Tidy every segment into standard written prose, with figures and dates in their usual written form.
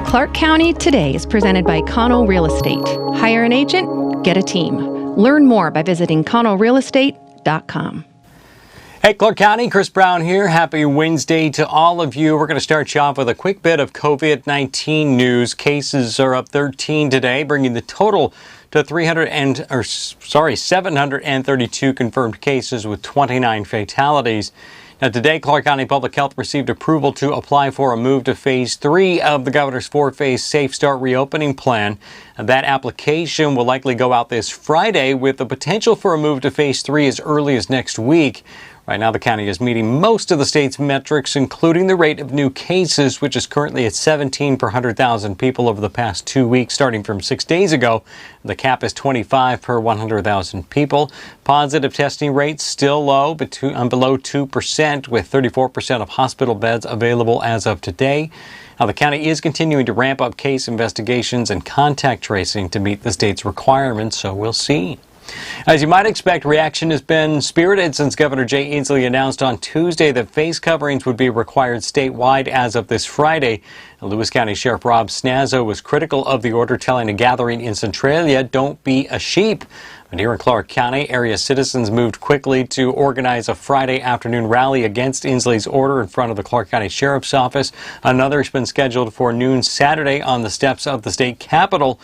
Clark County Today is presented by Connell Real Estate. Hire an agent, get a team. Learn more by visiting connellrealestate.com. Hey, Clark County, Chris Brown here. Happy Wednesday to all of you. We're going to start you off with a quick bit of COVID-19 news. Cases are up 13 today, bringing the total to 732 confirmed cases with 29 fatalities. Now, today, Clark County Public Health received approval to apply for a move to Phase 3 of the governor's 4-phase Safe Start reopening plan. That application will likely go out this Friday with the potential for a move to Phase 3 as early as next week. Right now, the county is meeting most of the state's metrics, including the rate of new cases, which is currently at 17 per 100,000 people over the past 2 weeks, starting from 6 days ago. The cap is 25 per 100,000 people. Positive testing rates still low, below 2%, with 34% of hospital beds available as of today. Now, the county is continuing to ramp up case investigations and contact tracing to meet the state's requirements, so we'll see. As you might expect, reaction has been spirited since Governor Jay Inslee announced on Tuesday that face coverings would be required statewide as of this Friday. Lewis County Sheriff Rob Snazzo was critical of the order, telling a gathering in Centralia, "Don't be a sheep." But here in Clark County, area citizens moved quickly to organize a Friday afternoon rally against Inslee's order in front of the Clark County Sheriff's Office. Another has been scheduled for noon Saturday on the steps of the state capitol.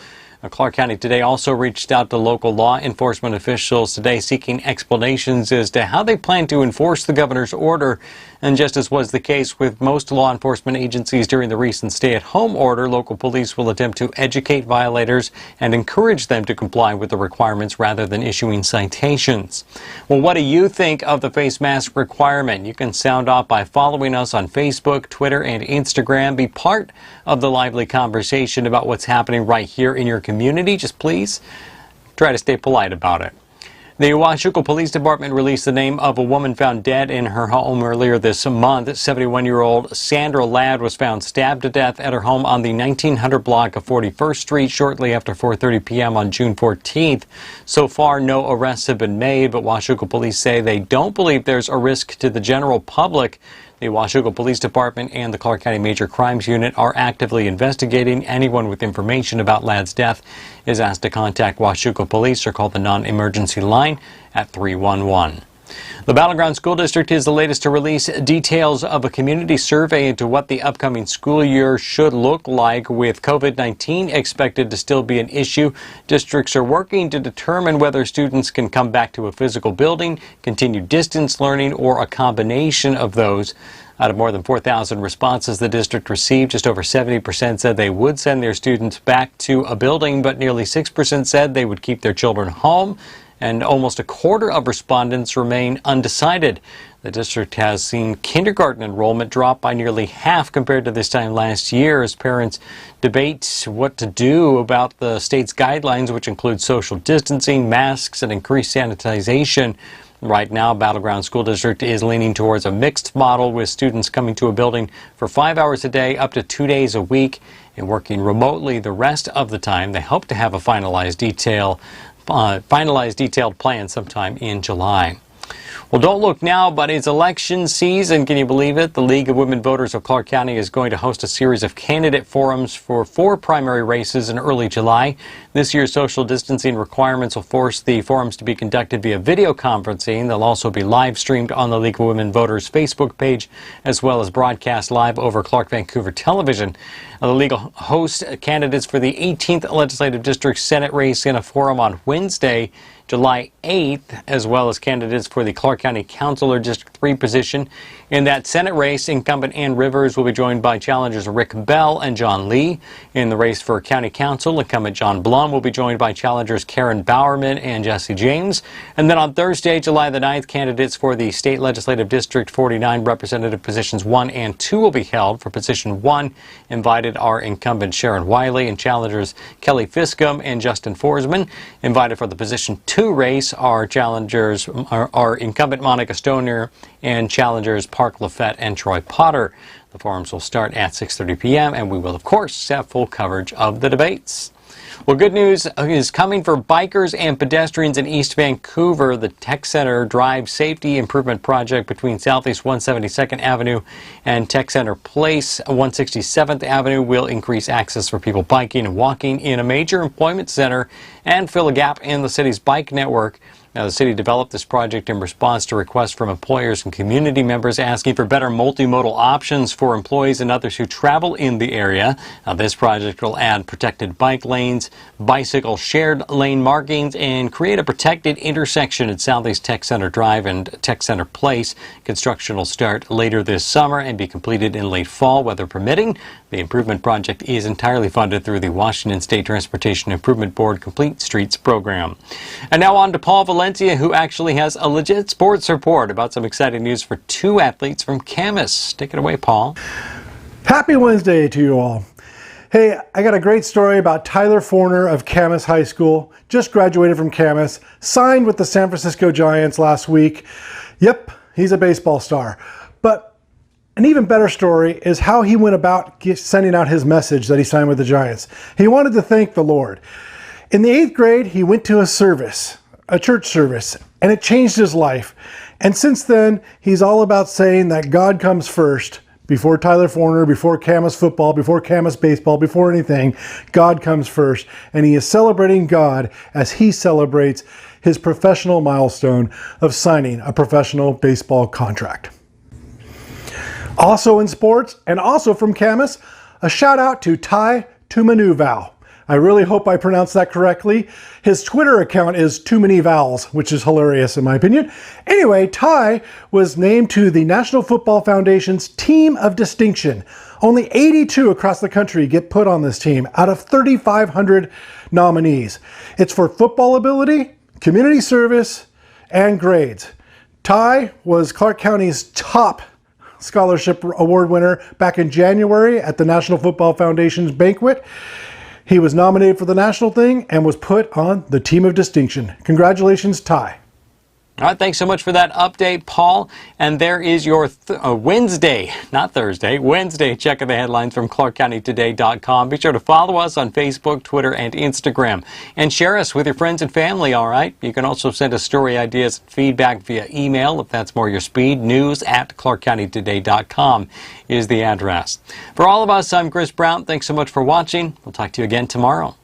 Clark County Today also reached out to local law enforcement officials today seeking explanations as to how they plan to enforce the governor's order. And just as was the case with most law enforcement agencies during the recent stay-at-home order, local police will attempt to educate violators and encourage them to comply with the requirements rather than issuing citations. Well, what do you think of the face mask requirement? You can sound off by following us on Facebook, Twitter, and Instagram. Be part of the lively conversation about what's happening right here in your community. Just please try to stay polite about it. The Washougal Police Department released the name of a woman found dead in her home earlier this month. 71-year-old Sandra Ladd was found stabbed to death at her home on the 1900 block of 41st Street shortly after 4:30 p.m. on June 14th. So far, no arrests have been made, but Washougal police say they don't believe there's a risk to the general public. The Washougal Police Department and the Clark County Major Crimes Unit are actively investigating. Anyone with information about Ladd's death is asked to contact Washougal Police or call the non-emergency line at 311. The Battleground School District is the latest to release details of a community survey into what the upcoming school year should look like. With COVID-19 expected to still be an issue, districts are working to determine whether students can come back to a physical building, continue distance learning, or a combination of those. Out of more than 4,000 responses the district received, just over 70% said they would send their students back to a building, but nearly 6% said they would keep their children home. And almost a quarter of respondents remain undecided. The district has seen kindergarten enrollment drop by nearly half compared to this time last year as parents debate what to do about the state's guidelines, which include social distancing, masks, and increased sanitization. Right now, Battleground School District is leaning towards a mixed model with students coming to a building for 5 hours a day, up to 2 days a week, and working remotely the rest of the time. They hope to have a finalized detailed plan sometime in July. Well, don't look now, but it's election season. Can you believe it? The League of Women Voters of Clark County is going to host a series of candidate forums for 4 primary races in early July. This year's social distancing requirements will force the forums to be conducted via video conferencing. They'll also be live streamed on the League of Women Voters Facebook page, as well as broadcast live over Clark Vancouver Television. The league will host candidates for the 18th Legislative District Senate race in a forum on Wednesday, July 8th, as well as candidates for the Clark County Councilor District 3 position. In that Senate race, incumbent Ann Rivers will be joined by challengers Rick Bell and John Lee. In the race for County Council, incumbent John Blum will be joined by challengers Karen Bowerman and Jesse James. And then on Thursday, July the 9th, candidates for the State Legislative District 49 representative positions 1 and 2 will be held. For position 1, invited are incumbent Sharon Wiley and challengers Kelly Fiscom and Justin Forsman. Invited for the position 2 race are incumbent Monica Stoner and challengers Park Lafette and Troy Potter. The forums will start at 6:30 p.m. and we will, of course, have full coverage of the debates. Well, good news is coming for bikers and pedestrians in East Vancouver. The Tech Center Drive Safety Improvement Project between Southeast 172nd Avenue and Tech Center Place, 167th Avenue, will increase access for people biking and walking in a major employment center and fill a gap in the city's bike network. Now, the city developed this project in response to requests from employers and community members asking for better multimodal options for employees and others who travel in the area. Now, this project will add protected bike lanes, bicycle shared lane markings, and create a protected intersection at Southeast Tech Center Drive and Tech Center Place. Construction will start later this summer and be completed in late fall, weather permitting. The improvement project is entirely funded through the Washington State Transportation Improvement Board Complete Streets program. And now on to Paul Valencia, who actually has a legit sports report about some exciting news for two athletes from Camas. Take it away, Paul. Happy Wednesday to you all. Hey, I got a great story about Tyler Forner of Camas High School. Just graduated from Camas, signed with the San Francisco Giants last week. Yep, he's a baseball star. But an even better story is how he went about sending out his message that he signed with the Giants. He wanted to thank the Lord. In the 8th grade, he went to a service, a church service, and it changed his life. And since then, he's all about saying that God comes first. Before Tyler Forner, before Camas football, before Camas baseball, before anything, God comes first. And he is celebrating God as he celebrates his professional milestone of signing a professional baseball contract. Also in sports, and also from Camas, a shout out to Ty Tumanuval. I really hope I pronounced that correctly. His Twitter account is Too Many Vowels, which is hilarious in my opinion. Anyway, Ty was named to the National Football Foundation's Team of Distinction. Only 82 across the country get put on this team out of 3,500 nominees. It's for football ability, community service, and grades. Ty was Clark County's top scholarship award winner back in January at the National Football Foundation's banquet. He was nominated for the national thing and was put on the Team of Distinction. Congratulations, Ty. All right, thanks so much for that update, Paul. And there is your Wednesday, not Thursday, Wednesday check of the headlines from ClarkCountyToday.com. Be sure to follow us on Facebook, Twitter, and Instagram. And share us with your friends and family, all right? You can also send us story ideas and feedback via email if that's more your speed. News@ClarkCountyToday.com is the address. For all of us, I'm Chris Brown. Thanks so much for watching. We'll talk to you again tomorrow.